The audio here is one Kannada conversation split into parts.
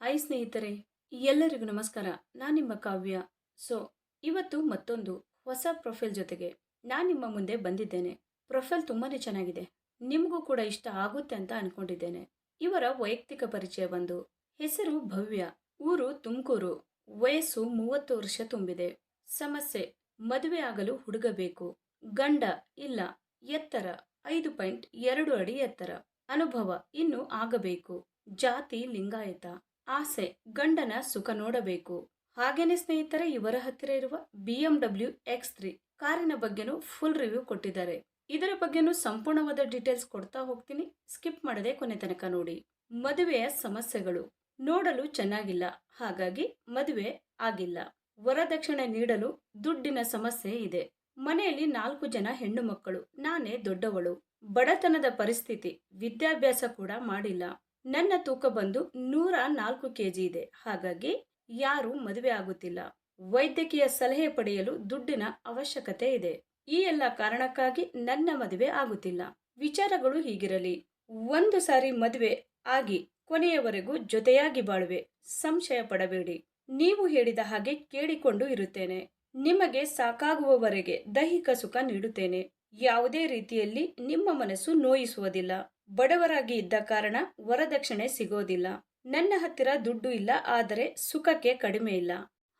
ಹಾಯ್ ಸ್ನೇಹಿತರೆ, ಎಲ್ಲರಿಗೂ ನಮಸ್ಕಾರ. ನಾನು ನಿಮ್ಮ ಕಾವ್ಯ. ಸೊ, ಇವತ್ತು ಮತ್ತೊಂದು ಹೊಸ ಪ್ರೊಫೈಲ್ ಜೊತೆಗೆ ನಾನು ನಿಮ್ಮ ಮುಂದೆ ಬಂದಿದ್ದೇನೆ. ಪ್ರೊಫೈಲ್ ತುಂಬಾನೇ ಚೆನ್ನಾಗಿದೆ. ನಿಮಗೂ ಕೂಡ ಇಷ್ಟ ಆಗುತ್ತೆ ಅಂತ ಅನ್ಕೊಂಡಿದ್ದೇನೆ. ಇವರ ವೈಯಕ್ತಿಕ ಪರಿಚಯ ಬಂದು ಹೆಸರು ಭವ್ಯ, ಊರು ತುಮಕೂರು, ವಯಸ್ಸು 30 ವರ್ಷ ತುಂಬಿದೆ. ಸಮಸ್ಯೆ ಮದುವೆ ಆಗಲು ಹುಡುಗ ಬೇಕು, ಗಂಡ ಇಲ್ಲ, ಎತ್ತರ 5.2 ಅಡಿ ಎತ್ತರ, ಅನುಭವ ಇನ್ನು ಆಗಬೇಕು, ಜಾತಿ ಲಿಂಗಾಯತ, ಆಸೆ ಗಂಡನ ಸುಖ ನೋಡಬೇಕು. ಹಾಗೇನೆ ಸ್ನೇಹಿತರೆ, ಇವರ ಹತ್ತಿರ ಇರುವ BMW X3 ಕಾರಿನ ಬಗ್ಗೆನೂ ಫುಲ್ ರಿವ್ಯೂ ಕೊಟ್ಟಿದ್ದಾರೆ. ಇದರ ಬಗ್ಗೆನೂ ಸಂಪೂರ್ಣವಾದ ಡೀಟೇಲ್ಸ್ ಕೊಡ್ತಾ ಹೋಗ್ತೀನಿ, ಸ್ಕಿಪ್ ಮಾಡದೆ ಕೊನೆ ತನಕ ನೋಡಿ. ಮದುವೆಯ ಸಮಸ್ಯೆಗಳು: ನೋಡಲು ಚೆನ್ನಾಗಿಲ್ಲ, ಹಾಗಾಗಿ ಮದುವೆ ಆಗಿಲ್ಲ. ವರದಕ್ಷಿಣೆ ನೀಡಲು ದುಡ್ಡಿನ ಸಮಸ್ಯೆ ಇದೆ. ಮನೆಯಲ್ಲಿ 4 ಜನ ಹೆಣ್ಣು ಮಕ್ಕಳು, ನಾನೇ ದೊಡ್ಡವಳು. ಬಡತನದ ಪರಿಸ್ಥಿತಿ, ವಿದ್ಯಾಭ್ಯಾಸ ಕೂಡ ಮಾಡಿಲ್ಲ. ನನ್ನ ತೂಕ ಬಂದು 104 ಕೆಜಿ ಇದೆ, ಹಾಗಾಗಿ ಯಾರು ಮದುವೆ ಆಗುತ್ತಿಲ್ಲ. ವೈದ್ಯಕೀಯ ಸಲಹೆ ಪಡೆಯಲು ದುಡ್ಡಿನ ಅವಶ್ಯಕತೆ ಇದೆ. ಈ ಎಲ್ಲ ಕಾರಣಕ್ಕಾಗಿ ನನ್ನ ಮದುವೆ ಆಗುತ್ತಿಲ್ಲ. ವಿಚಾರಗಳು ಹೀಗಿರಲಿ, ಒಂದು ಸಾರಿ ಮದುವೆ ಆಗಿ ಕೊನೆಯವರೆಗೂ ಜೊತೆಯಾಗಿ ಬಾಳುವೆ. ಸಂಶಯ ಪಡಬೇಡಿ, ನೀವು ಹೇಳಿದ ಹಾಗೆ ಕೇಳಿಕೊಂಡು ಇರುತ್ತೇನೆ. ನಿಮಗೆ ಸಾಕಾಗುವವರೆಗೆ ದೈಹಿಕ ಸುಖ ನೀಡುತ್ತೇನೆ. ಯಾವುದೇ ರೀತಿಯಲ್ಲಿ ನಿಮ್ಮ ಮನಸ್ಸು ನೋಯಿಸುವುದಿಲ್ಲ. ಬಡವರಾಗಿ ಇದ್ದ ಕಾರಣ ವರದಕ್ಷಿಣೆ ಸಿಗೋದಿಲ್ಲ. ನನ್ನ ಹತ್ತಿರ ದುಡ್ಡು ಇಲ್ಲ, ಆದರೆ ಸುಖಕ್ಕೆ ಕಡಿಮೆ ಇಲ್ಲ.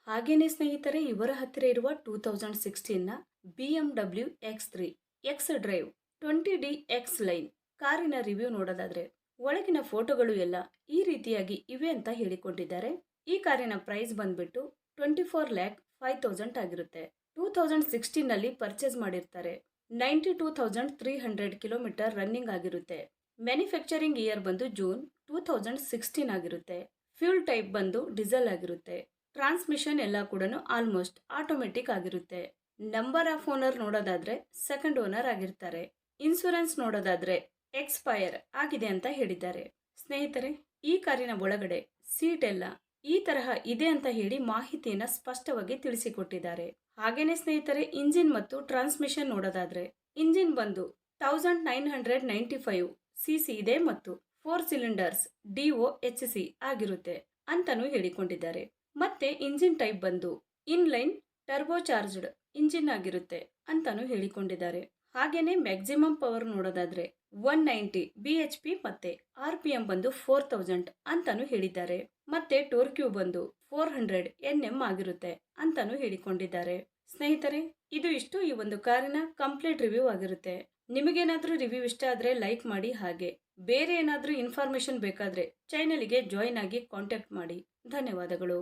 ಹಾಗೇನೆ ಸ್ನೇಹಿತರೆ, ಇವರ ಹತ್ತಿರ ಇರುವ 2016ನ BMW X3 X drive 20D X line ಕಾರಿನ ರಿವ್ಯೂ ನೋಡೋದಾದ್ರೆ ಒಳಗಿನ ಫೋಟೋಗಳು ಎಲ್ಲ ಈ ರೀತಿಯಾಗಿ ಇವೆ ಅಂತ ಹೇಳಿಕೊಂಡಿದ್ದಾರೆ. ಈ ಕಾರಿನ ಪ್ರೈಸ್ ಬಂದ್ಬಿಟ್ಟು 24,05,000 ಆಗಿರುತ್ತೆ. 2016ನಲ್ಲಿ ಪರ್ಚೇಸ್ ಮಾಡಿರ್ತಾರೆ. 92,300 ಕಿಲೋಮೀಟರ್ ರನ್ನಿಂಗ್ ಆಗಿರುತ್ತೆ. ಮ್ಯಾನುಫ್ಯಾಕ್ಚರಿಂಗ್ ಇಯರ್ ಬಂದು ಜೂನ್ 2016 ಆಗಿರುತ್ತೆ. ಫ್ಯೂಲ್ ಟೈಪ್ ಬಂದು ಡೀಸೆಲ್ ಆಗಿರುತ್ತೆ. ಟ್ರಾನ್ಸ್ಮಿಷನ್ ಎಲ್ಲ ಕೂಡ ಆಲ್ಮೋಸ್ಟ್ ಆಟೋಮೆಟಿಕ್ ಆಗಿರುತ್ತೆ. ನಂಬರ್ ಆಫ್ ಓನರ್ ನೋಡೋದಾದ್ರೆ ಸೆಕೆಂಡ್ ಓನರ್ ಆಗಿರ್ತಾರೆ. ಇನ್ಸೂರೆನ್ಸ್ ನೋಡೋದಾದ್ರೆ ಎಕ್ಸ್ಪೈರ್ ಆಗಿದೆ ಅಂತ ಹೇಳಿದ್ದಾರೆ. ಸ್ನೇಹಿತರೆ, ಈ ಕಾರಿನ ಒಳಗಡೆ ಸೀಟ್ ಎಲ್ಲ ಈ ತರಹ ಇದೆ ಅಂತ ಹೇಳಿ ಮಾಹಿತಿಯನ್ನ ಸ್ಪಷ್ಟವಾಗಿ ತಿಳಿಸಿಕೊಟ್ಟಿದ್ದಾರೆ. ಹಾಗೇನೆ ಸ್ನೇಹಿತರೆ, ಇಂಜಿನ್ ಮತ್ತು ಟ್ರಾನ್ಸ್ಮಿಷನ್ ನೋಡೋದಾದ್ರೆ ಇಂಜಿನ್ ಬಂದು 1995 ಸಿಸಿ ಇದೆ ಮತ್ತು 4 ಸಿಲಿಂಡರ್ಸ್ DOHC ಆಗಿರುತ್ತೆ ಅಂತಾನೂ ಹೇಳಿಕೊಂಡಿದ್ದಾರೆ. ಮತ್ತೆ ಇಂಜಿನ್ ಟೈಪ್ ಬಂದು ಇನ್ಲೈನ್ ಟರ್ಬೋಚಾರ್ಜ್ಡ್ ಇಂಜಿನ್ ಆಗಿರುತ್ತೆ ಅಂತಾನೂ ಹೇಳಿಕೊಂಡಿದ್ದಾರೆ. ಹಾಗೇನೆ ಮ್ಯಾಕ್ಸಿಮಮ್ ಪವರ್ ನೋಡೋದಾದ್ರೆ 190 BHP ಮತ್ತೆ RPM ಬಂದು 4000 ಅಂತಾನೂ ಹೇಳಿದ್ದಾರೆ. ಮತ್ತೆ ಟೋರ್ಕ್ಯೂ ಬಂದು 400 Nm ಆಗಿರುತ್ತೆ ಅಂತಾನೂ ಹೇಳಿಕೊಂಡಿದ್ದಾರೆ. ಸ್ನೇಹಿತರೆ, ಇದು ಇಷ್ಟು ಈ ಒಂದು ಕಾರಿನ ಕಂಪ್ಲೀಟ್ ರಿವ್ಯೂ ಆಗಿರುತ್ತೆ. ನಿಮಗೇನಾದ್ರೂ ರಿವ್ಯೂ ಇಷ್ಟ ಆದ್ರೆ ಲೈಕ್ ಮಾಡಿ. ಹಾಗೆ ಬೇರೆ ಏನಾದ್ರೂ ಇನ್ಫಾರ್ಮೇಶನ್ ಬೇಕಾದ್ರೆ ಚಾನೆಲ್ಗೆ ಜಾಯಿನ್ ಆಗಿ ಕಾಂಟ್ಯಾಕ್ಟ್ ಮಾಡಿ. ಧನ್ಯವಾದಗಳು.